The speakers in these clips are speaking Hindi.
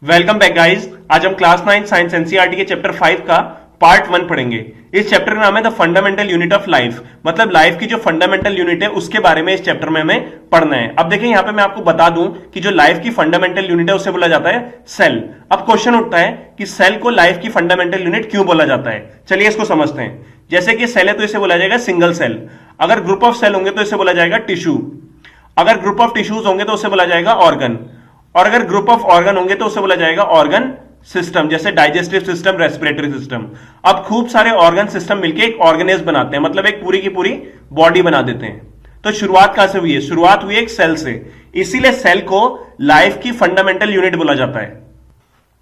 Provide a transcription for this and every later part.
Welcome back guys. आज हम क्लास 9 साइंस एनसीईआरटी के चैप्टर 5 का पार्ट 1 पढ़ेंगे। इस चैप्टर का नाम है the fundamental unit of life, मतलब लाइफ की जो फंडामेंटल यूनिट है उसके बारे में इस चैप्टर में हमें पढ़ना है। अब देखिए यहां पे मैं आपको बता दूं कि जो लाइफ की फंडामेंटल यूनिट है उसे बोला जाता है सेल। अब क्वेश्चन उठता है कि सेल को लाइफ की फंडामेंटल यूनिट क्यों बोला जाता है। चलिए इसको समझते हैं। जैसे कि सेल है तो इसे बोला जाएगा सिंगल सेल, अगर ग्रुप ऑफ सेल होंगे तो इसे बोला जाएगा टिश्यू, अगर ग्रुप ऑफ टिश्यूज होंगे तो उसे बोला जाएगा ऑर्गन, और अगर ग्रुप ऑफ ऑर्गन होंगे तो उसे बोला जाएगा ऑर्गन सिस्टम, जैसे डाइजेस्टिव सिस्टम, रेस्पिरेटरी सिस्टम। अब खूब सारे ऑर्गन सिस्टम मिलकर एक ऑर्गेनिज्म बनाते हैं, मतलब एक पूरी की पूरी बॉडी बना देते हैं। तो शुरुआत कहां से हुई है? शुरुआत हुई एक सेल से, इसीलिए सेल को लाइफ की फंडामेंटल यूनिट बोला जाता है।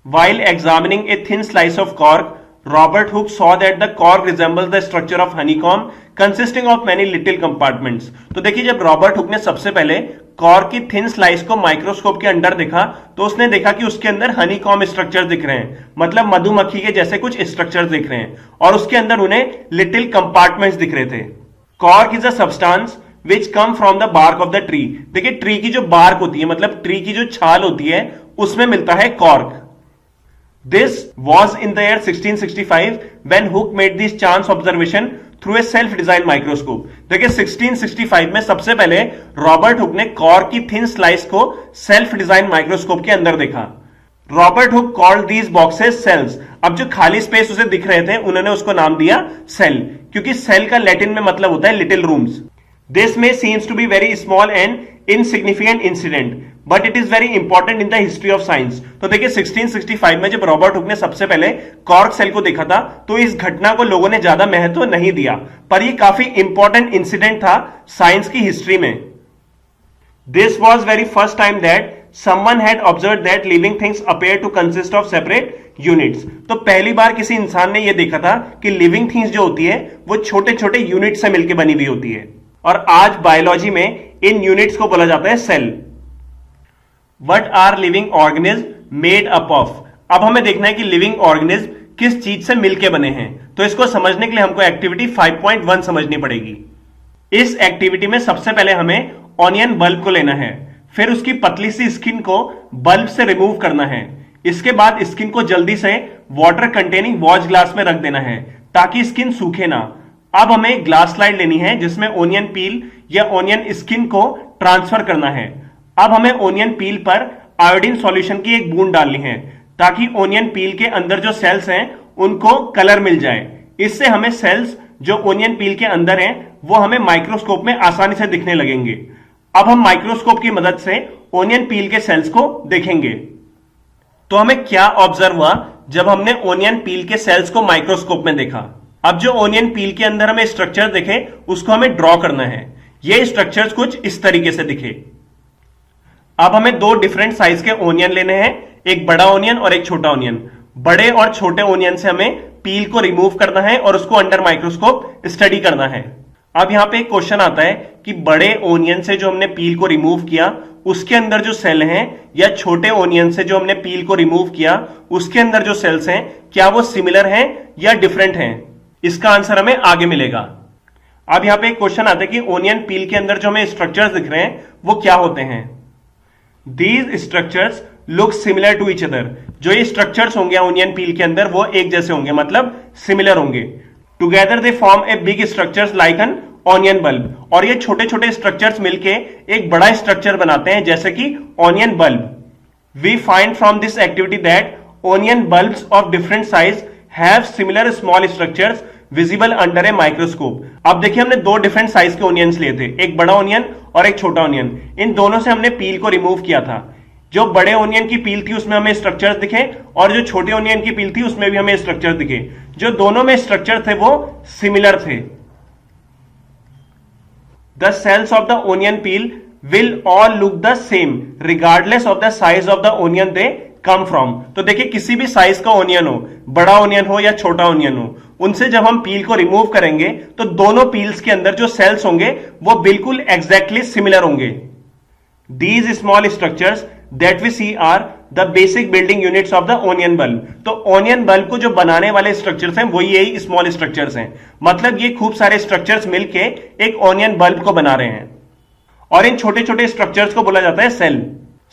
While examining a thin slice of cork, Robert Hooke saw that the cork resembles the structure of honeycomb consisting of many little compartments। तो देखिए जब रॉबर्ट हुक ने सबसे पहले कॉर्क की थिन स्लाइस को माइक्रोस्कोप के अंदर देखा तो उसने देखा कि उसके अंदर हनीकॉम्ब स्ट्रक्चर दिख रहे हैं, मतलब मधुमक्खी के जैसे कुछ स्ट्रक्चर दिख रहे हैं, और उसके अंदर उन्हें लिटिल कंपार्टमेंट्स दिख रहे थे। Cork is a substance which come from the bark of the tree. देखिए ट्री की जो बार्क होती है, मतलब ट्री की जो छाल होती है, उसमें मिलता है cork. This was in the year 1665 when Hooke made this chance observation through a self-designed microscope। देखिए 1665 में सबसे पहले रॉबर्ट हुक ने कॉर्क की थिन स्लाइस को सेल्फ डिजाइन माइक्रोस्कोप के अंदर देखा। Robert Hooke called these boxes cells. अब जो खाली स्पेस उसे दिख रहे थे उन्होंने उसको नाम दिया सेल, क्योंकि सेल का लैटिन में मतलब होता है little rooms. This may seems to be very small and insignificant incident, but it is very important in the history of science। तो देखिए 1665 में जब रॉबर्ट हुक ने सबसे पहले कॉर्क सेल को देखा था तो इस घटना को लोगों ने ज्यादा महत्व नहीं दिया, पर यह काफी इंपॉर्टेंट इंसिडेंट था साइंस की हिस्ट्री में। This was very first time that someone had observed that living things appear to consist of separate units। तो पहली बार किसी इंसान ने यह देखा था कि लिविंग थिंग्स जो होती है वो छोटे छोटे यूनिट से मिलकर बनी हुई होती है, और आज बायोलॉजी में इन यूनिट्स को बोला जाता है cell. What are living organism made up of. अब हमें देखना है कि लिविंग ऑर्गेनिज्म किस चीज से मिलकर बने हैं, तो इसको समझने के लिए हमको एक्टिविटी 5.1 समझनी पड़ेगी। इस एक्टिविटी में सबसे पहले हमें ऑनियन बल्ब को लेना है, फिर उसकी पतली सी स्किन को बल्ब से रिमूव करना है। इसके बाद स्किन को जल्दी से वाटर कंटेनिंग वॉच ग्लास में रख देना है ताकि स्किन सूखे ना। अब हमें ग्लास स्लाइड लेनी है जिसमें ओनियन पील या ओनियन स्किन को ट्रांसफर करना है। अब हमें ओनियन पील पर आयोडीन सॉल्यूशन की एक बूंद डालनी है ताकि ओनियन पील के अंदर जो सेल्स हैं उनको कलर मिल जाए। इससे हमें सेल्स जो ओनियन पील के अंदर हैं वो हमें माइक्रोस्कोप में आसानी से दिखने लगेंगे। अब हम माइक्रोस्कोप की मदद से ओनियन पील के सेल्स को देखेंगे। तो हमें क्या ऑब्जर्व हुआ जब हमने ओनियन पील के सेल्स को माइक्रोस्कोप में देखा? अब जो ओनियन पील के अंदर हमें स्ट्रक्चर दिखे उसको हमें ड्रॉ करना है। ये स्ट्रक्चर्स कुछ इस तरीके से दिखे। अब हमें दो डिफरेंट साइज के ओनियन लेने हैं, एक बड़ा ओनियन और एक छोटा ओनियन। बड़े और छोटे ओनियन से हमें पील को रिमूव करना है और उसको अंडर माइक्रोस्कोप स्टडी करना है। अब यहां पे एक क्वेश्चन आता है कि बड़े ओनियन से जो हमने पील को रिमूव किया उसके अंदर जो सेल हैं, या छोटे ओनियन से जो हमने पील को रिमूव किया उसके अंदर जो सेल्स हैं, क्या वो सिमिलर हैं या डिफरेंट हैं? इसका आंसर हमें आगे मिलेगा। अब यहां पे एक क्वेश्चन आता है कि ओनियन पील के अंदर जो हमें स्ट्रक्चर्स दिख रहे हैं वो क्या होते हैं? These structures look similar to each other. जो ये स्ट्रक्चर्स होंगे ओनियन पील के अंदर वो एक जैसे होंगे, मतलब सिमिलर होंगे। Together they form a big structures like an onion bulb. और ये छोटे छोटे स्ट्रक्चर्स मिलके एक बड़ा स्ट्रक्चर बनाते हैं जैसे कि onion bulb. We find from this activity that onion bulbs of different size have similar small structures visible under a microscope. अब देखिए हमने दो डिफरेंट साइज के ओनियंस लिए थे, एक बड़ा ओनियन और एक छोटा ओनियन। इन दोनों से हमने पील को रिमूव किया था। जो बड़े ओनियन की पील थी उसमें हमें स्ट्रक्चर्स दिखे, और जो छोटे ओनियन की पील थी उसमें भी हमें स्ट्रक्चर दिखे। जो दोनों में स्ट्रक्चर थे वो सिमिलर थे। The cells of the onion peel will all look the same regardless of the size of the onion they come from. तो देखिए किसी भी साइज का ओनियन हो, बड़ा ओनियन हो या छोटा ओनियन हो, उनसे जब हम पील को रिमूव करेंगे तो दोनों पील्स के अंदर जो सेल्स होंगे वो बिल्कुल एग्जैक्टली सिमिलर होंगे। These small structures that we see are the basic building units of the onion bulb. तो ओनियन बल्ब को जो बनाने वाले स्ट्रक्चर्स हैं वही यही स्मॉल स्ट्रक्चर्स हैं, मतलब ये खूब सारे स्ट्रक्चर्स मिलके एक ओनियन बल्ब को बना रहे हैं, और इन छोटे छोटे स्ट्रक्चर्स को बोला जाता है सेल।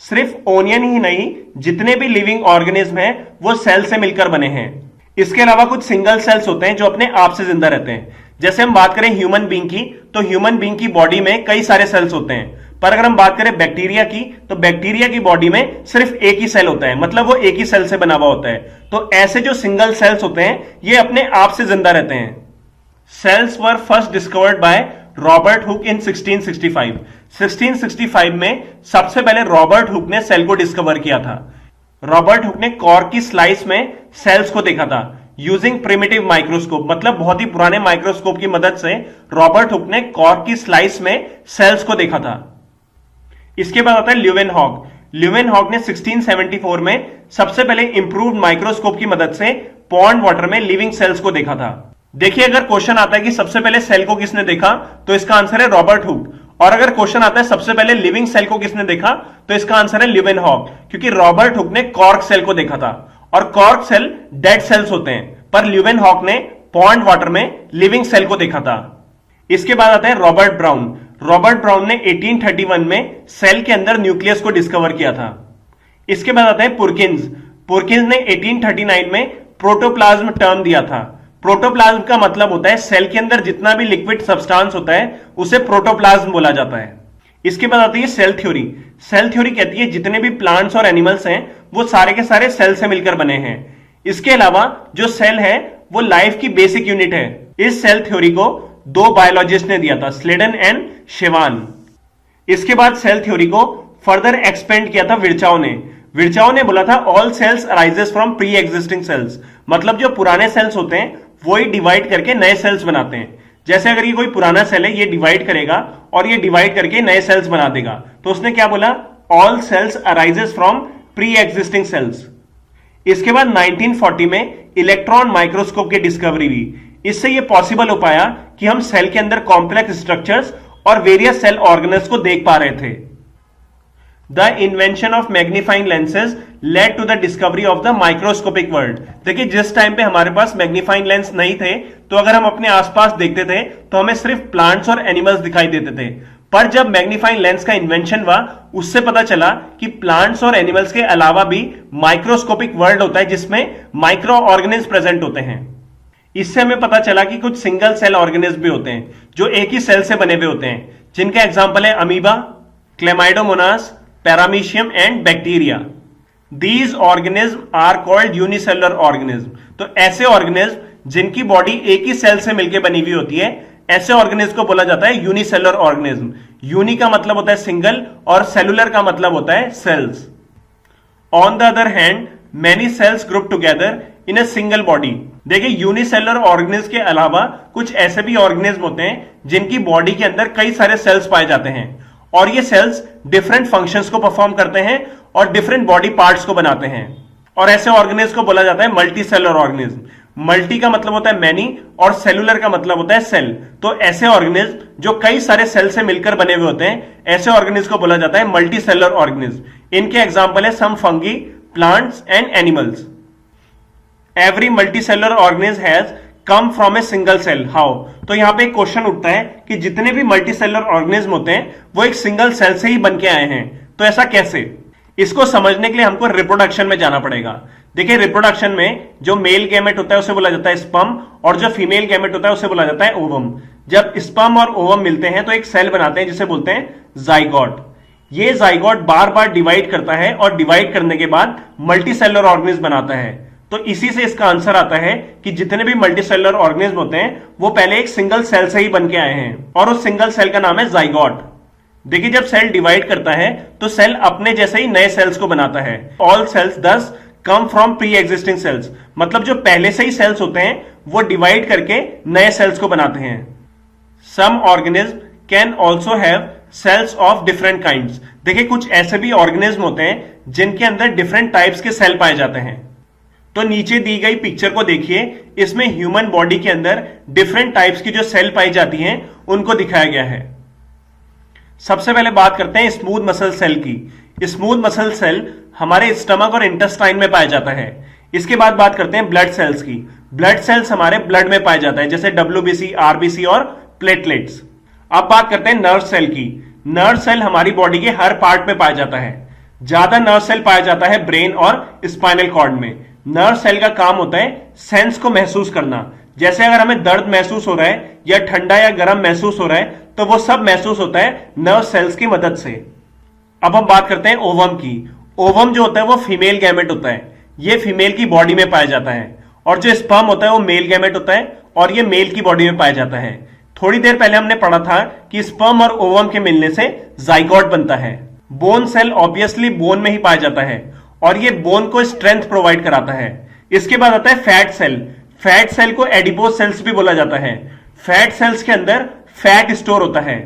सिर्फ ओनियन ही नहीं, जितने भी लिविंग ऑर्गेनिज्म हैं वो सेल से मिलकर बने हैं। इसके अलावा कुछ सिंगल सेल्स होते हैं जो अपने आप से जिंदा रहते हैं। जैसे हम बात करें ह्यूमन बीइंग की, तो ह्यूमन बीइंग की बॉडी में कई सारे सेल्स होते हैं, पर अगर हम बात करें बैक्टीरिया की, तो बैक्टीरिया की बॉडी में सिर्फ एक ही सेल होता है, मतलब वो एक ही सेल से बना हुआ होता है। तो ऐसे जो सिंगल सेल्स होते हैं ये अपने आप से जिंदा रहते हैं। Cells were first discovered by Robert Hooke in 1665। 1665 में सबसे पहले रॉबर्ट हुक ने सेल को डिस्कवर किया था। रॉबर्ट हुक ने कॉर्क की स्लाइस में सेल्स को देखा था यूजिंग प्रिमिटिव माइक्रोस्कोप, मतलब बहुत ही पुराने माइक्रोस्कोप की मदद से रॉबर्ट हुक ने कॉर्क की स्लाइस में सेल्स को देखा था। इसके बाद आता है ल्यूवेनहॉक। ल्यूवेनहॉक ने 1674 में सबसे पहले इंप्रूव्ड माइक्रोस्कोप की मदद से पॉन्ड वाटर में लिविंग सेल्स को देखा था। देखिए, अगर क्वेश्चन आता है कि सबसे पहले सेल को किसने देखा, तो इसका आंसर है रॉबर्ट हुक। और अगर क्वेश्चन आता है सबसे पहले लिविंग सेल को किसने देखा, तो इसका आंसर है ल्यूवेनहॉक, क्योंकि रॉबर्ट हुक ने कॉर्क सेल को देखा था और कॉर्क सेल डेड सेल्स होते हैं, पर ल्यूवेनहॉक ने पॉन्ड वाटर में लिविंग सेल को देखा था। इसके बाद आता है रॉबर्ट ब्राउन। रॉबर्ट ब्राउन ने 1831 में सेल के अंदर न्यूक्लियस को डिस्कवर किया था। इसके बाद आता है पुरकिंस। पुरकिंस ने 1839 में प्रोटोप्लाज्म टर्म दिया था। प्रोटोप्लाज्म का मतलब होता है सेल के अंदर जितना भी लिक्विड सब्सटेंस होता है उसे प्रोटोप्लाज्म बोला जाता है। इसके बाद आती है सेल थ्योरी। सेल थ्योरी कहती है जितने भी प्लांट्स और एनिमल्स हैं वो सारे के सारे सेल से मिलकर बने हैं। इसके अलावा जो सेल है वो लाइफ की बेसिक यूनिट है। इस सेल थ्योरी को दो बायोलॉजिस्ट ने दिया था, स्लेडन एंड शेवान। इसके बाद सेल थ्योरी को फर्दर एक्सपेंड किया था विर्चाओ ने। विर्चाओ ने बोला था all cells arises from pre existing cells, मतलब जो पुराने सेल्स होते हैं वो ही डिवाइड करके नए सेल्स बनाते हैं। जैसे अगर ये कोई पुराना सेल है, ये डिवाइड करेगा और ये डिवाइड करके नए सेल्स बना देगा, तो उसने क्या बोला, all cells arises from pre existing cells. इसके बाद 1940 में इलेक्ट्रॉन माइक्रोस्कोप की डिस्कवरी हुई। इससे यह पॉसिबल हो पाया कि हम सेल के अंदर कॉम्प्लेक्स स्ट्रक्चर्स और वेरियस सेल ऑर्गेनेल्स को देख पा रहे थे। The invention of magnifying lenses led to the discovery of the microscopic world. देखिए, जिस टाइम पे हमारे पास मैग्नीफाइंग लेंस नहीं थे, तो अगर हम अपने आसपास देखते थे तो हमें सिर्फ प्लांट्स और एनिमल्स दिखाई देते थे, पर जब मैग्नीफाइंग लेंस का इन्वेंशन हुआ उससे पता चला कि प्लांट्स और एनिमल्स के अलावा भी माइक्रोस्कोपिक वर्ल्ड होता है जिसमें माइक्रो ऑर्गेनिज्म प्रेजेंट होते हैं। इससे हमें पता चला कि कुछ सिंगल सेल ऑर्गेनिज्म भी होते हैं जो एक ही सेल से बने हुए होते हैं, जिनका एग्जांपल है amoeba, chlamydomonas, paramecium and bacteria. These organism are called unicellular organism. तो ऐसे ऑर्गेनिज्म जिनकी बॉडी एक ही सेल से मिलकर बनी हुई होती है, ऐसे ऑर्गेनिज्म को बोला जाता है यूनिसेलुलर ऑर्गेनिज्म। यूनि का मतलब होता है सिंगल और सेलुलर का मतलब होता है cells. On the other hand many cells group together in a single body. देखिए, यूनिसेलुलर ऑर्गेनिज्म के अलावा कुछ ऐसे भी ऑर्गेनिज्म होते हैं जिनकी बॉडी के अंदर कई सारे सेल्स पाए जाते हैं और ये सेल्स डिफरेंट फंक्शंस को परफॉर्म करते हैं और डिफरेंट बॉडी पार्ट्स को बनाते हैं। और ऐसे ऑर्गेनिज्म को बोला जाता है मल्टी सेलुलर ऑर्गेनिज्म। मल्टी का मतलब होता है मैनी और सेलुलर का मतलब होता है सेल। तो ऐसे ऑर्गेनिज्म जो कई सारे सेल से मिलकर बने हुए होते हैं, ऐसे ऑर्गेनिज्म को बोला जाता है मल्टी सेलुलर ऑर्गेनिज्म। इनके एग्जांपल है some fungi, plants and animals. Every multicellular organism has come from a single cell. How? तो यहां पे एक क्वेश्चन उठता है कि जितने भी मल्टीसेलुलर ऑर्गेनिज्म होते हैं वो एक सिंगल सेल से ही बन के आए हैं, तो ऐसा कैसे? इसको समझने के लिए हमको रिप्रोडक्शन में जाना पड़ेगा। देखिए, रिप्रोडक्शन में जो मेल गैमेट होता है उसे बोला जाता है स्पर्म और जो फीमेल गैमेट होता है उसे बोला जाता है ओवम। जब स्पर्म और ओवम मिलते हैं तो एक सेल बनाते हैं जिसे बोलते हैं जाइगोट। ये जाइगोट बार बार डिवाइड करता है और डिवाइड करने के बाद मल्टीसेलुलर ऑर्गेनिज्म बनाता है। तो इसी से इसका आंसर आता है कि जितने भी मल्टीसेलुलर ऑर्गेनिज्म होते हैं वो पहले एक सिंगल सेल से ही बन के आए हैं और उस सिंगल सेल का नाम है जाइगोट। देखिए, जब सेल डिवाइड करता है तो सेल अपने जैसे ही नए सेल्स को बनाता है। ऑल सेल्स दस come from pre existing cells, मतलब जो पहले से ही सेल्स होते हैं वो डिवाइड करके नए सेल्स को बनाते हैं। Some organism can also have cells of different kinds. देखिए, कुछ ऐसे भी ऑर्गेनिज्म होते हैं जिनके अंदर डिफरेंट टाइप्स के सेल पाए जाते हैं। तो नीचे दी गई पिक्चर को देखिए, इसमें ह्यूमन बॉडी के अंदर डिफरेंट टाइप्स की जो सेल पाई जाती हैं उनको दिखाया गया है। सबसे पहले बात करते हैं स्मूथ मसल सेल की। स्मूथ मसल सेल हमारे स्टमक और इंटेस्टाइन में पाया जाता है। इसके बाद बात करते हैं ब्लड सेल्स की। ब्लड सेल्स हमारे ब्लड में पाया जाता है, जैसे WBC, RBC और प्लेटलेट्स। अब बात करते हैं नर्व सेल की। नर्व सेल हमारी बॉडी के हर पार्ट में पाया जाता है। ज्यादा नर्व सेल पाया जाता है ब्रेन और स्पाइनल कॉर्ड में। नर्व सेल का काम होता है सेंस को महसूस करना। जैसे अगर हमें दर्द महसूस हो रहा है या ठंडा या गर्म महसूस हो रहा है तो वो सब महसूस होता है नर्व सेल्स की मदद से। अब हम बात करते हैं ओवम की। ओवम जो होता है वो फीमेल गैमेट होता है, ये फीमेल की बॉडी में पाया जाता है। और जो स्पर्म होता है वो मेल गैमेट होता है और ये मेल की बॉडी में पाया जाता है। थोड़ी देर पहले हमने पढ़ा था कि स्पर्म और ओवम के मिलने से जाइगोट बनता है। बोन सेल ऑब्वियसली बोन में ही पाया जाता है और ये बोन को स्ट्रेंथ प्रोवाइड कराता है। इसके बाद आता है फैट सेल। फैट सेल को एडिपोज सेल्स भी बोला जाता है। फैट सेल्स के अंदर फैट स्टोर होता है।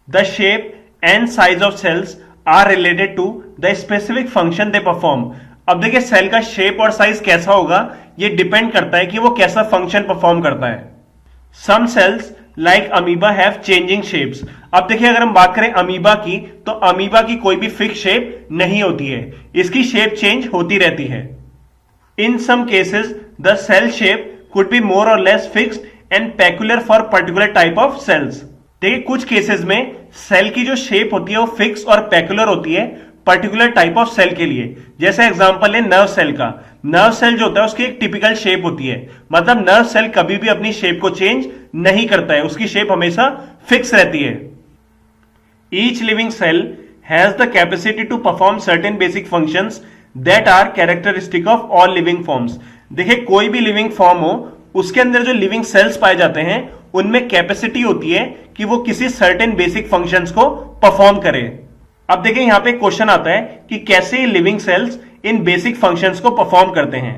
The shape and size of cells are related to the specific function they perform. अब देखिए सेल का शेप और साइज कैसा होगा ये डिपेंड करता है कि वो कैसा फंक्शन परफॉर्म करता है। Some cells like amoeba have changing shapes. अब देखिए अगर हम बात करें अमीबा की तो अमीबा की कोई भी फिक्स शेप नहीं होती है, इसकी शेप चेंज होती रहती है। In some cases the cell shape could be more or less fixed and peculiar for particular type of cells. देखिए कुछ केसेस में सेल की जो शेप होती है वो फिक्स और पेक्युलर होती है पर्टिकुलर टाइप ऑफ सेल के लिए। जैसे एग्जांपल है नर्व सेल का। नर्व सेल जो होता है उसकी एक टिपिकल शेप होती है, मतलब नर्व सेल कभी भी अपनी शेप को चेंज नहीं करता है, उसकी शेप हमेशा फिक्स रहती है। Each living cell has the capacity to perform certain basic functions that are characteristic of all living forms. देखिए कोई भी लिविंग फॉर्म हो उसके अंदर जो लिविंग सेल्स पाए जाते हैं उनमें कैपेसिटी होती है कि वो किसी सर्टेन बेसिक फंक्शंस को परफॉर्म करे। अब देखिए यहां पे क्वेश्चन आता है कि कैसे लिविंग सेल्स इन बेसिक फंक्शंस को परफॉर्म करते हैं।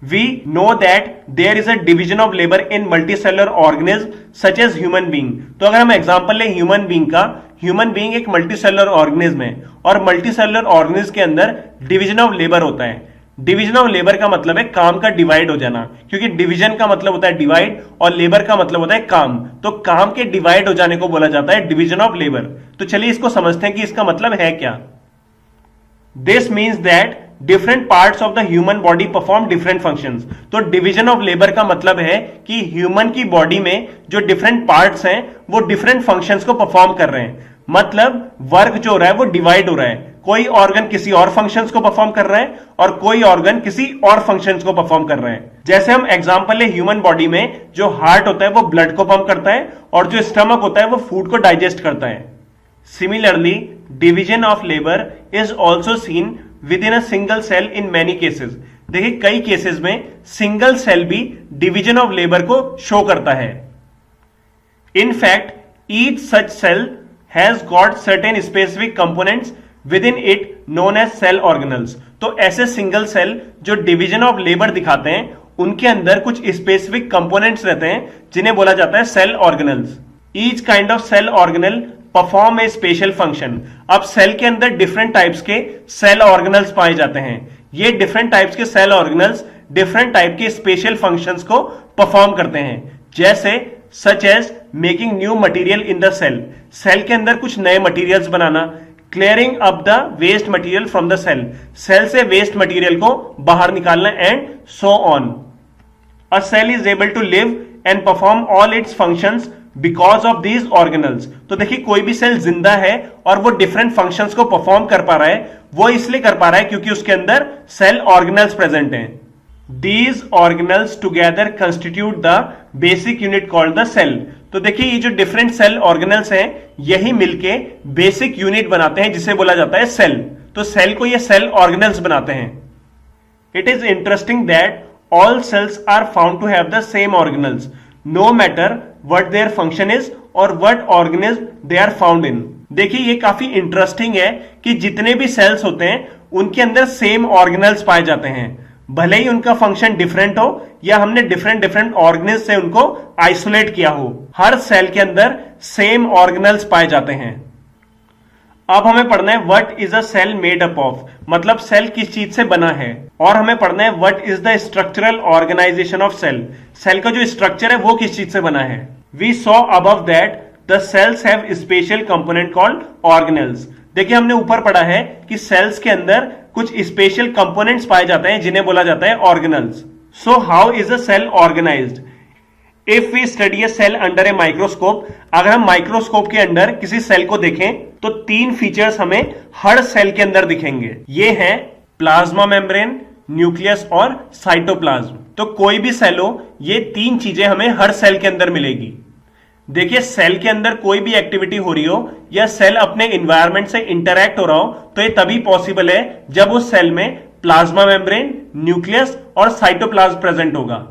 We know that there is a division of labour in multicellular organism such as human being. तो अगर हम एग्जांपल लें ह्यूमन बीइंग का, ह्यूमन बीइंग एक मल्टीसेलुलर ऑर्गेनिज्म है और मल्टीसेलुलर ऑर्गेनिज्म के अंदर डिवीजन ऑफ लेबर होता है। डिवीजन ऑफ लेबर का मतलब है काम का डिवाइड हो जाना, क्योंकि डिवीजन का मतलब होता है डिवाइड और लेबर का मतलब होता है काम। तो काम के डिवाइड हो जाने को बोला जाता है डिवीजन ऑफ लेबर। तो चलिए इसको समझते हैं कि इसका मतलब है क्या। This means that different parts of the human body perform different functions. तो डिवीजन ऑफ लेबर का मतलब है कि ह्यूमन की बॉडी में जो डिफरेंट पार्ट्स हैं वो डिफरेंट फंक्शंस को परफॉर्म कर रहे हैं। मतलब वर्क जो हो रहा है वो डिवाइड हो रहा है। कोई ऑर्गन किसी और फंक्शंस को परफॉर्म कर रहा है और कोई ऑर्गन किसी और फंक्शंस को परफॉर्म कर रहे हैं। जैसे हम एग्जांपल है ह्यूमन बॉडी में जो हार्ट होता है वो ब्लड को पंप करता है और जो स्टमक होता है वो फूड को डाइजेस्ट करता है। Similarly division of labour is also seen within a single cell in many cases. देखिए कई केसेस में सिंगल सेल भी डिवीजन ऑफ लेबर को शो करता है। In fact each such cell has got certain specific components within it known as cell organelles. तो ऐसे सिंगल सेल जो डिवीजन ऑफ लेबर दिखाते हैं उनके अंदर कुछ स्पेसिफिक कंपोनेंट्स रहते हैं जिन्हें बोला जाता है cell organelles. Each kind of cell organelle perform a special function. अब सेल के अंदर डिफरेंट टाइप्स के सेल ऑर्गेनल्स पाए जाते हैं। ये डिफरेंट टाइप्स के सेल ऑर्गेनल्स डिफरेंट टाइप के स्पेशल फंक्शंस को परफॉर्म करते हैं। जैसे such as making new material in the cell. Cell के अंदर कुछ नए मटेरियल्स बनाना, clearing up the waste material from the cell. Cell से वेस्ट मटेरियल को बाहर निकालना and so on. A cell is able to live and perform all its functions because of these organelles. तो देखिए कोई भी सेल जिंदा है और वो डिफरेंट फंक्शंस को परफॉर्म कर पा रहा है, वो इसलिए कर पा रहा है क्योंकि उसके अंदर सेल ऑर्गेनल्स प्रेजेंट हैं। These organelles together constitute the basic unit called the cell। तो देखिए ये जो डिफरेंट सेल ऑर्गेनल्स हैं यही मिलके बेसिक यूनिट बनाते हैं जिसे बोला जाता है सेल। तो सेल को ये सेल ऑर्गेनल्स बनाते हैं। It is interesting that all cells are found to have the same organelles no matter what their function is or what organism they are found in. देखिए ये काफी इंटरेस्टिंग है कि जितने भी सेल्स होते हैं उनके अंदर सेम ऑर्गेनल्स पाए जाते हैं, भले ही उनका फंक्शन डिफरेंट हो या हमने डिफरेंट डिफरेंट ऑर्गेनल्स से उनको आइसोलेट किया हो, हर सेल के अंदर सेम ऑर्गेनल्स पाए जाते हैं। अब हमें पढ़ना है what is a cell made up of, मतलब सेल किस चीज से बना है। और हमें पढ़ना है what is the structural organisation of cell. Cell का जो स्ट्रक्चर है वो किस चीज से बना है। We saw above that the cells have special component called organelles. देखिए हमने ऊपर पढ़ा है कि सेल्स के अंदर कुछ स्पेशल कंपोनेंट्स पाए जाते हैं जिन्हें बोला जाता है organelles. So how is a cell organised. If we study a cell under a microscope, अगर हम माइक्रोस्कोप के अंदर किसी सेल को देखें तो 3 फीचर्स हमें हर सेल के अंदर दिखेंगे। ये हैं प्लाज्मा मेम्ब्रेन, न्यूक्लियस और साइटोप्लाज्म। तो कोई भी सेल हो, ये 3 चीजें हमें हर सेल के अंदर मिलेगी। देखिए, सेल के अंदर कोई भी एक्टिविटी हो रही हो या सेल अपने इन्वायरमेंट से इंटरैक्ट हो रहा हो तो ये तभी पॉसिबल है जब उस सेल में प्लाज्मा मेम्ब्रेन, न्यूक्लियस और साइटोप्लाज्म प्रेजेंट होगा।